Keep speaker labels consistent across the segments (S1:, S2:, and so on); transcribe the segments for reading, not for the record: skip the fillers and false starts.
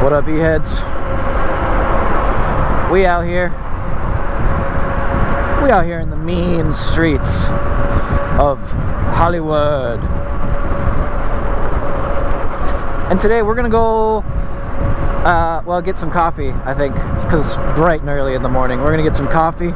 S1: What up, E-heads? We out here in the mean streets of Hollywood. And today we're gonna go, well, get some coffee. I think it's because it's bright and early in the morning. We're gonna get some coffee.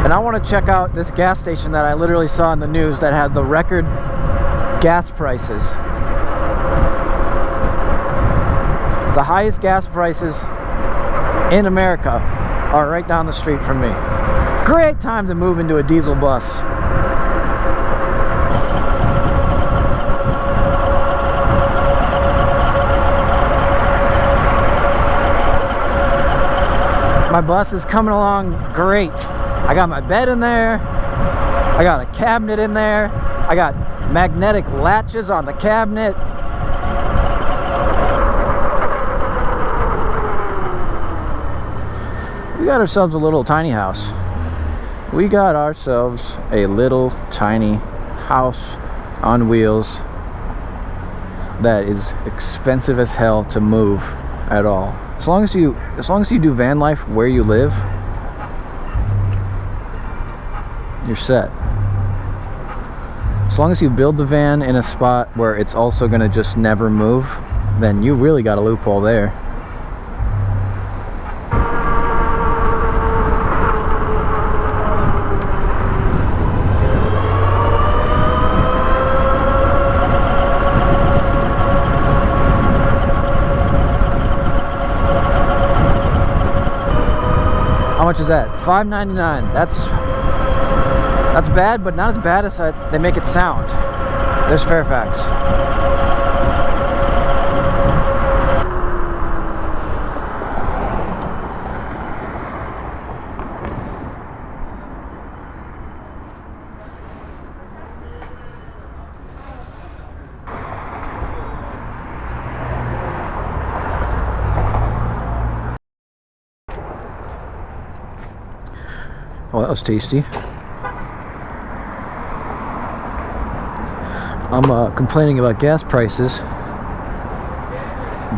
S1: And I want to check out this gas station that I literally saw in the news that had the record gas prices. The highest gas prices in America are right down the street from me. Great time to move into a diesel bus. My bus is coming along great. I got my bed in there. I got a cabinet in there. I got magnetic latches on the cabinet. We got ourselves a little tiny house. We got ourselves a little tiny house on wheels that is expensive as hell to move at all. As long as you do van life where you live, you're set. As long as you build the van in a spot where it's also gonna just never move, then you really got a loophole there. How much is that? $5.99. That's bad, but not as bad as they make it sound. There's Fairfax. Oh, that was tasty. I'm complaining about gas prices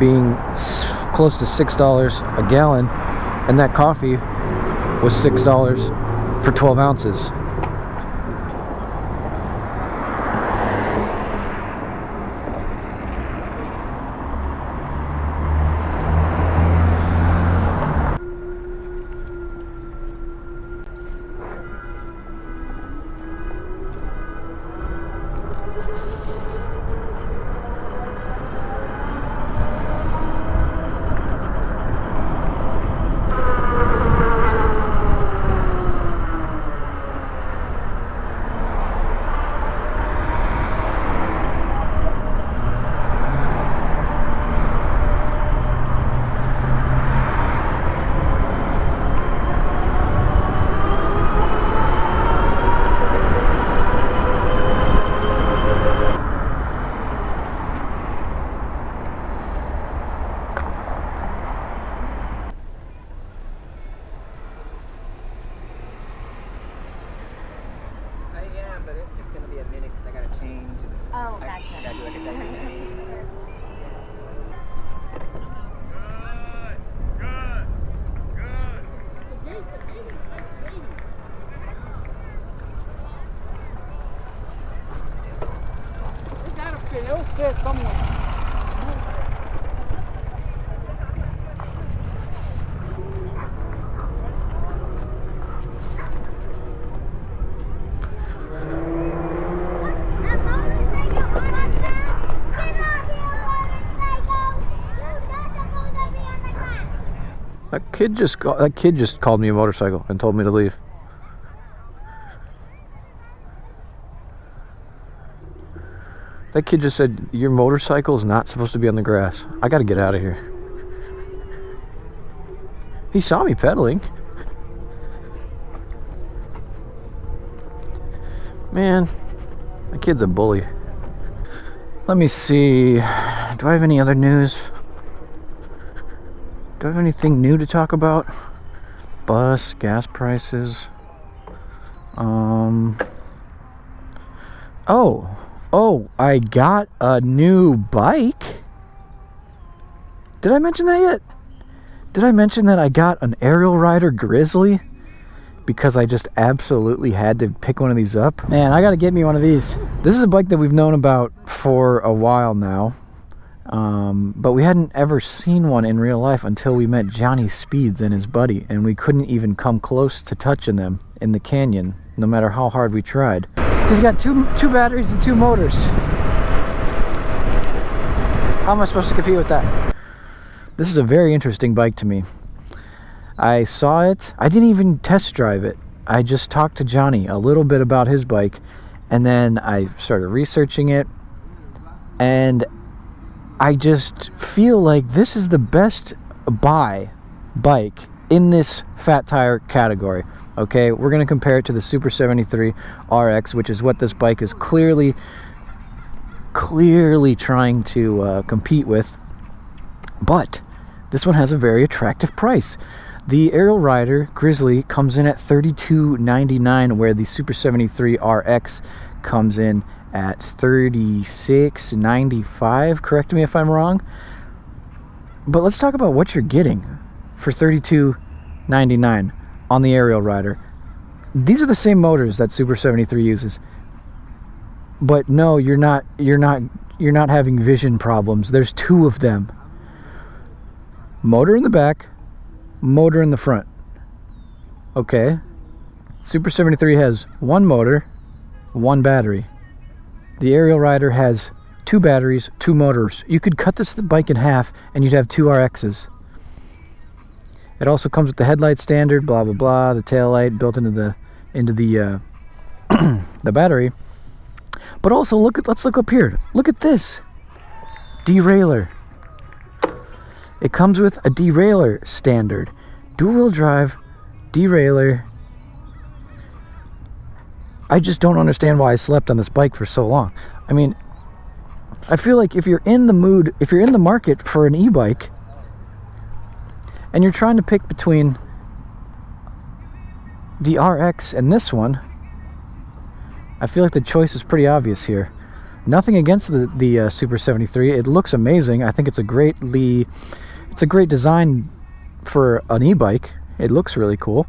S1: being close to $6 a gallon, and that coffee was $6 for 12 ounces.
S2: Oh, gotcha.
S3: I gotta do like a second change.
S4: It'll fit somewhere.
S1: That kid just called me a motorcycle and told me to leave. That kid just said, your motorcycle is not supposed to be on the grass. I gotta get out of here. He saw me pedaling. Man, that kid's a bully. Let me see. Do I have any other news? Do I have anything new to talk about? Bus, gas prices. Oh, I got a new bike. Did I mention that yet? Did I mention that I got an Aerial Rider Grizzly because I just absolutely had to pick one of these up? Man, I gotta get me one of these. This is a bike that we've known about for a while now, but we hadn't ever seen one in real life until we met Johnny Speeds and his buddy, and we couldn't even come close to touching them in the canyon, no matter how hard we tried. He's got two batteries and 2 motors. How am I supposed to compete with that? This is a very interesting bike to me. I saw it. I didn't even test drive it. I just talked to Johnny a little bit about his bike, and then I started researching it, and I just feel like this is the best buy bike in this fat tire category. Okay, we're going to compare it to the Super 73 RX, which is what this bike is clearly trying to compete with. But this one has a very attractive price. The Aerial Rider Grizzly comes in at $32.99, where the Super 73 RX comes in at $36.95. Correct me if I'm wrong. But let's talk about what you're getting for $32.99 on the Aerial Rider. These are the same motors that Super 73 uses. But no, you're not having vision problems. There's 2 of them. Motor in the back, motor in the front. Okay. Super 73 has 1 motor, 1 battery. The Aerial Rider has 2 batteries, 2 motors. You could cut this bike in half and you'd have 2 RXs. It also comes with the headlight standard, blah blah blah, the tail light built into the the battery. But also let's look up here. Look at this. Derailleur. It comes with a derailleur standard. Dual-wheel drive, derailleur. I just don't understand why I slept on this bike for so long. I mean, I feel like if you're in the mood, if you're in the market for an e-bike, and you're trying to pick between the RX and this one, I feel like the choice is pretty obvious here. Nothing against the Super 73. It looks amazing. I think it's a great design for an e-bike. It looks really cool.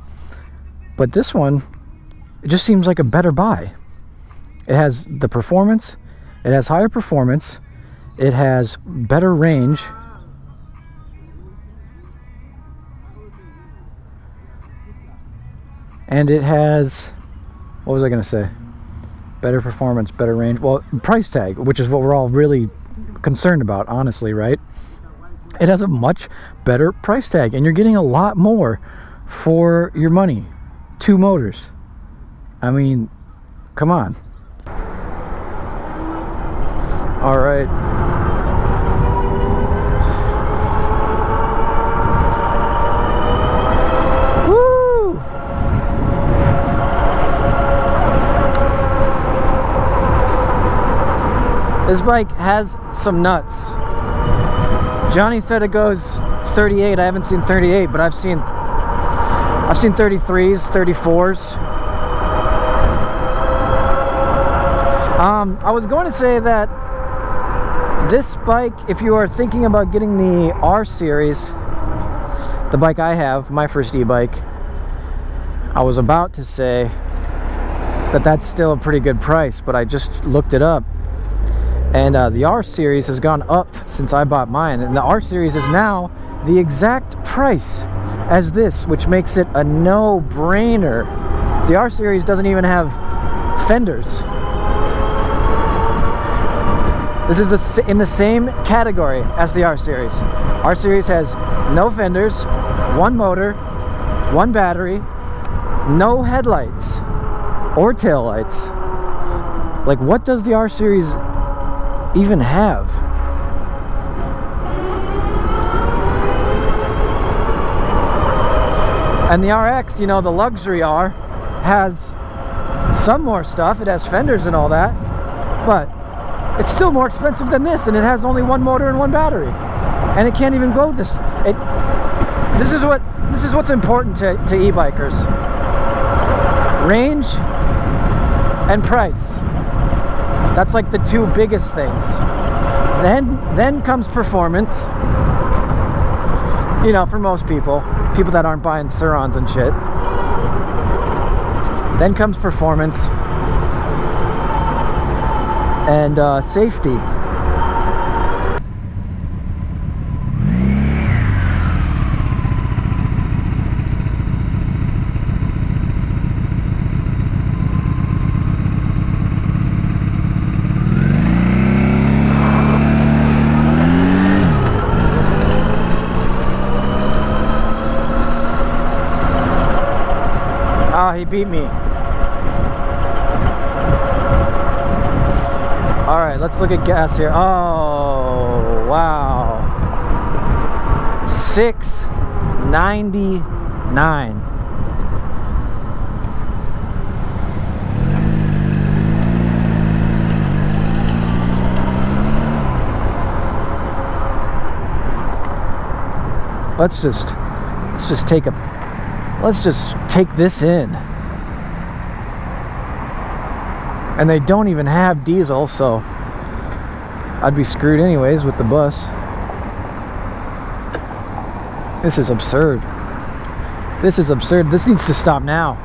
S1: But this one, it just seems like a better buy. It has the performance. It has higher performance. It has better range. And it has, what was I going to say? Better performance, better range. Well, price tag, which is what we're all really concerned about, honestly, right? It has a much better price tag, and you're getting a lot more for your money. 2 motors. I mean, come on. All right. Woo! This bike has some nuts. Johnny said it goes 38. I haven't seen 38, but I've seen 33s, 34s. I was going to say that this bike, if you are thinking about getting the R Series, the bike I have, my first e-bike, I was about to say that that's still a pretty good price, but I just looked it up. And the R Series has gone up since I bought mine. And the R Series is now the exact price as this, which makes it a no-brainer. The R Series doesn't even have fenders. This is in the same category as the R Series. R Series has no fenders, 1 motor, 1 battery, no headlights or taillights. Like, what does the R Series even have? And the RX, you know, the luxury R, has some more stuff. It has fenders and all that, but it's still more expensive than this, and it has only 1 motor and 1 battery, and it can't even go this. This is what's important to e-bikers: range and price. That's like the 2 biggest things. Then comes performance, You know, for most people that aren't buying Surons and shit. Then comes performance and safety. Oh, he beat me. All right, let's look at gas here. Oh, wow. 6.99. Let's just take this in. And they don't even have diesel, so I'd be screwed anyways with the bus. This is absurd. This is absurd. This needs to stop now.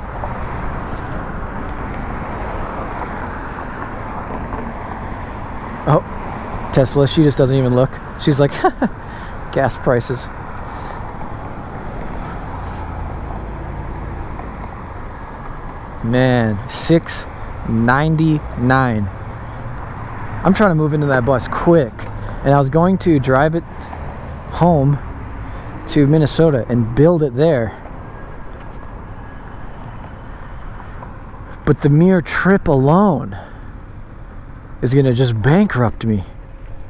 S1: Oh, Tesla, she just doesn't even look. She's like, gas prices. Man, $6.99. I'm trying to move into that bus quick, and I was going to drive it home to Minnesota and build it there, but the mere trip alone is gonna just bankrupt me.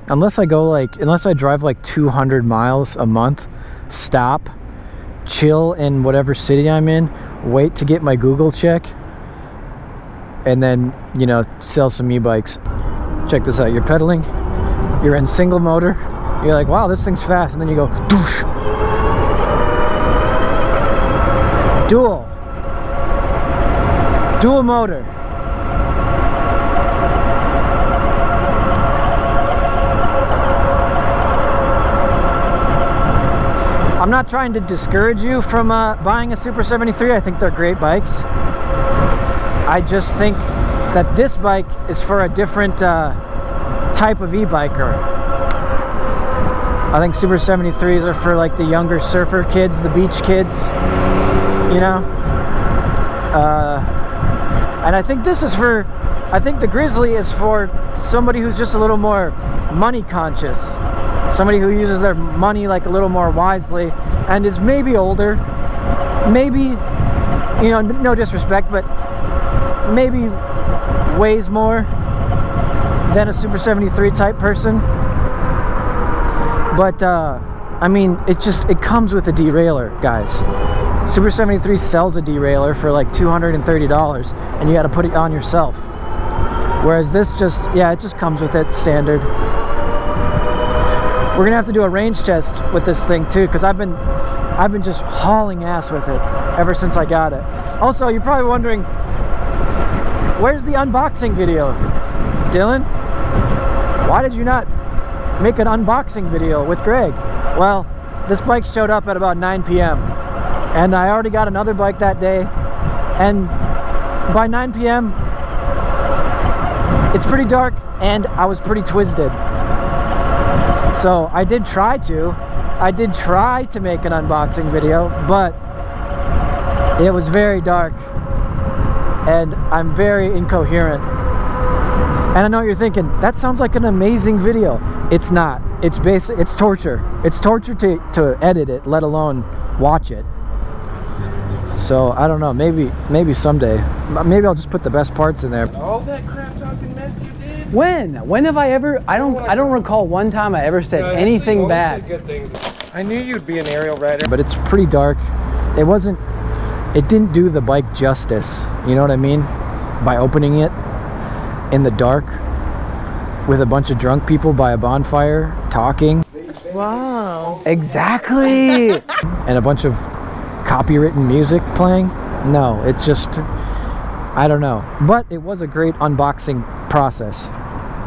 S1: Unless I drive like 200 miles a month, stop, chill in whatever city I'm in, wait to get my Google check, and then, you know, sell some e-bikes. Check this out. You're pedaling, you're in single motor, you're like, wow, this thing's fast, and then you go doosh. Dual motor. I'm not trying to discourage you from buying a Super 73. I think they're great bikes. I just think that this bike is for a different type of e-biker. I think Super 73s are for like the younger surfer kids, the beach kids, you know? And I think this is for, I think the Grizzly is for somebody who's just a little more money conscious. Somebody who uses their money like a little more wisely and is maybe older, maybe, you know, no disrespect, but maybe weighs more than a Super 73 type person. But I mean, it comes with a derailleur, guys. Super 73 sells a derailleur for like $230, and you got to put it on yourself. Whereas this just, yeah, it just comes with it standard. We're gonna have to do a range test with this thing too, because I've been just hauling ass with it ever since I got it. Also, you're probably wondering, where's the unboxing video, Dylan? Why did you not make an unboxing video with Greg? Well, this bike showed up at about 9 p.m. and I already got another bike that day, and by 9 p.m. it's pretty dark and I was pretty twisted. So I did try to make an unboxing video, but it was very dark and I'm very incoherent. And I know what you're thinking, that sounds like an amazing video. It's not. It's torture. It's torture to edit it, let alone watch it. So I don't know, maybe someday, maybe I'll just put the best parts in there.
S2: All that crap talking mess you did?
S3: When have I ever? I don't recall one time I ever said anything bad.
S2: Good things. I knew you'd be an aerial rider,
S1: But it's pretty dark. It didn't do the bike justice. You know what I mean? By opening it in the dark with a bunch of drunk people by a bonfire talking.
S3: Wow. Exactly.
S1: And a bunch of copywritten music playing. No, it's just, I don't know. But it was a great unboxing process.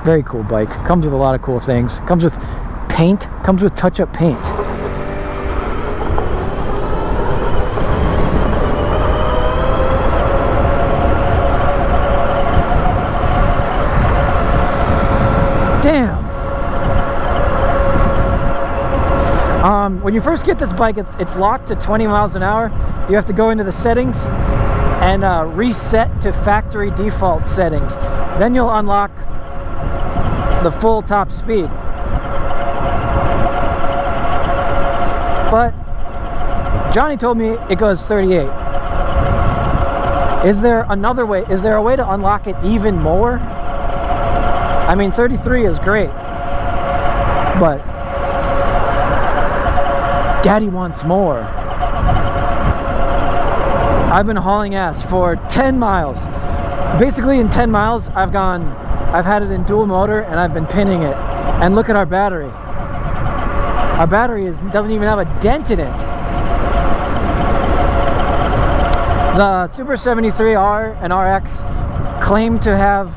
S1: Very cool bike. Comes with a lot of cool things. Comes with paint. Comes with touch-up paint. when you first get this bike, it's locked to 20 miles an hour. You have to go into the settings and reset to factory default settings. Then you'll unlock the full top speed. But Johnny told me it goes 38. Is there another way? Is there a way to unlock it even more? I mean, 33 is great, but Daddy wants more. I've been hauling ass for 10 miles. Basically in 10 miles, I've had it in dual motor and I've been pinning it. And look at our battery. Our battery doesn't even have a dent in it. The Super 73R and RX claim to have,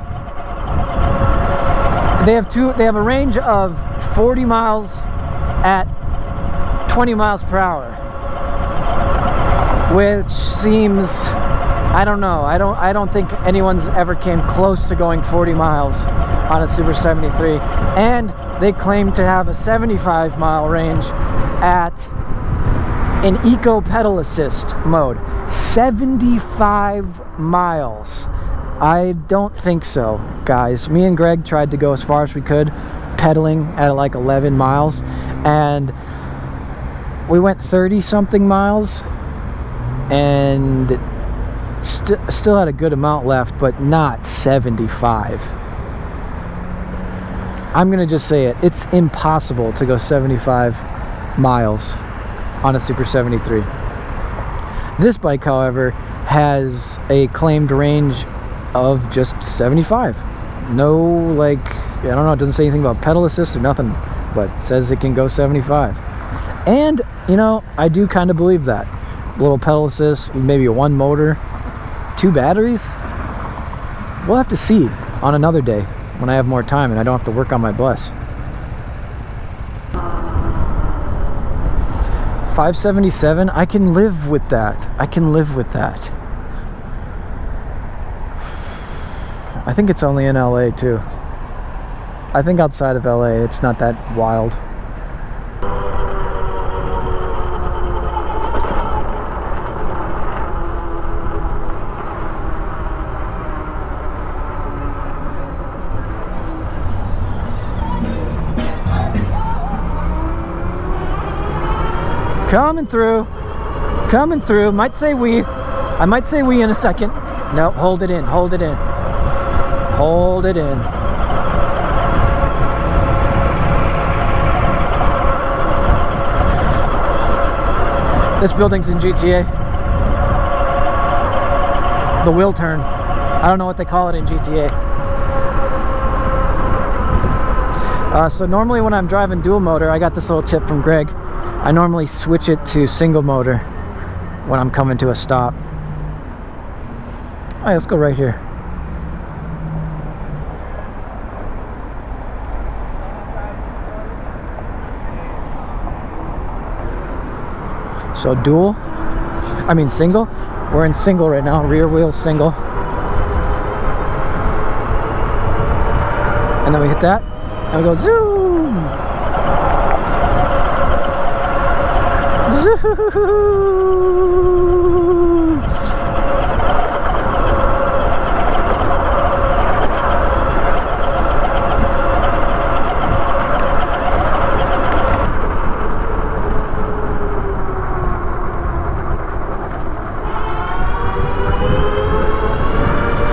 S1: they have a range of 40 miles at 20 miles per hour, which seems, I don't know, I don't think anyone's ever came close to going 40 miles on a Super 73, and they claim to have a 75 mile range at an eco pedal assist mode. 75 miles. I don't think so, guys. Me and Greg tried to go as far as we could, pedaling at like 11 miles, and we went 30 something miles and still had a good amount left, but not 75. I'm gonna just say it, it's impossible to go 75 miles on a Super 73. This bike, however, has a claimed range of just 75. No, like, I don't know, it doesn't say anything about pedal assist or nothing, but it says it can go 75. And, you know, I do kind of believe that. A little pedal assist, maybe one motor, 2 batteries. We'll have to see on another day when I have more time and I don't have to work on my bus. 577, I can live with that. I can live with that. I think it's only in LA too. I think outside of LA it's not that wild. Coming through, coming through. Might say we. I might say we in a second. No, hold it in, hold it in. Hold it in. This building's in GTA. The wheel turn. I don't know what they call it in GTA. So normally when I'm driving dual motor, I got this little tip from Greg. I normally switch it to single motor when I'm coming to a stop. Alright, let's go right here. So single. We're in single right now, rear wheel single. And then we hit that, and we go zoom!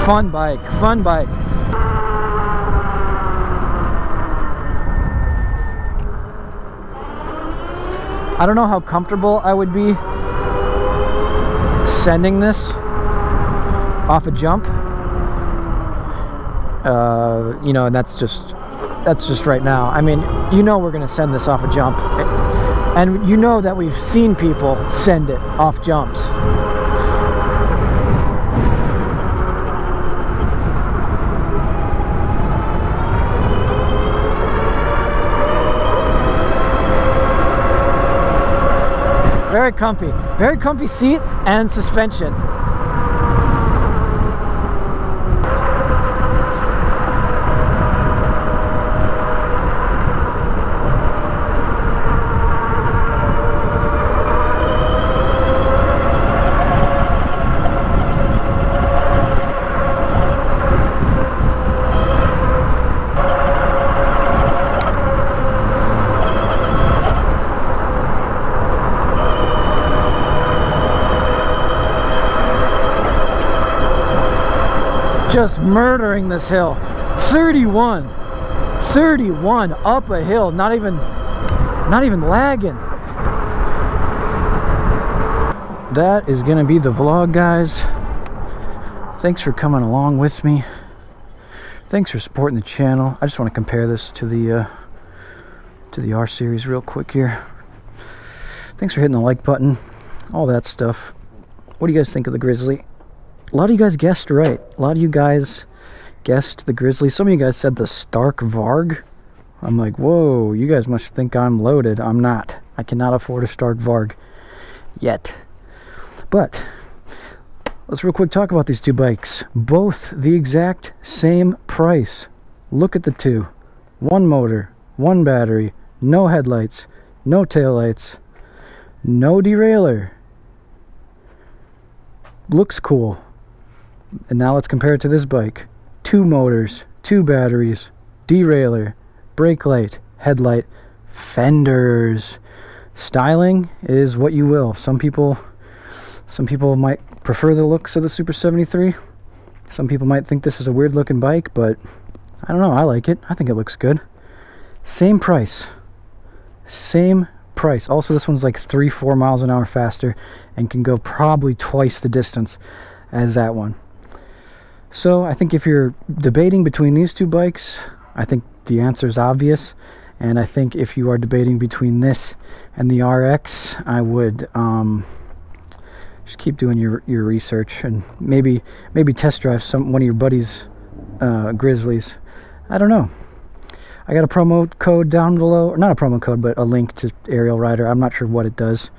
S1: Fun bike, fun bike. I don't know how comfortable I would be sending this off a jump. You know, and that's just right now. I mean, you know we're gonna send this off a jump. And you know that we've seen people send it off jumps. Very comfy seat and suspension. just murdering this hill. 31 up a hill, not even lagging. That is gonna be the vlog, guys. Thanks for coming along with me. Thanks for supporting the channel. I just want to compare this to the R series real quick here. Thanks for hitting the like button, all that stuff. What do you guys think of the Grizzly? A lot of you guys guessed right. A lot of you guys guessed the Grizzly. Some of you guys said the Stark Varg. I'm like, whoa, you guys must think I'm loaded. I'm not. I cannot afford a Stark Varg yet. But let's real quick talk about these two bikes. Both the exact same price. Look at the two. One motor, one battery, no headlights, no taillights, no derailleur. Looks cool. And now let's compare it to this bike. 2 motors, 2 batteries, derailleur, brake light, headlight, fenders. Styling is what you will. Some people might prefer the looks of the Super 73. Some people might think this is a weird looking bike, but I don't know, I like it. I think it looks good. Same price. Same price. Also, this one's like 3-4 miles an hour faster and can go probably twice the distance as that one. So I think if you're debating between these two bikes, I think the answer is obvious. And I think if you are debating between this and the RX, I would just keep doing your research and maybe test drive one of your buddies' Grizzlies. I don't know. I got a promo code down below, or not a promo code, but a link to Aerial Rider. I'm not sure what it does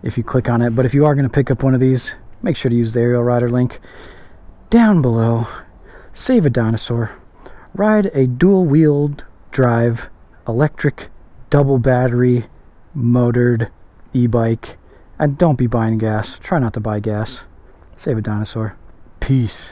S1: if you click on it, but if you are going to pick up one of these, make sure to use the Aerial Rider link down below. Save a dinosaur. Ride a dual-wheeled drive, electric, double battery, motored e-bike. And don't be buying gas. Try not to buy gas. Save a dinosaur. Peace.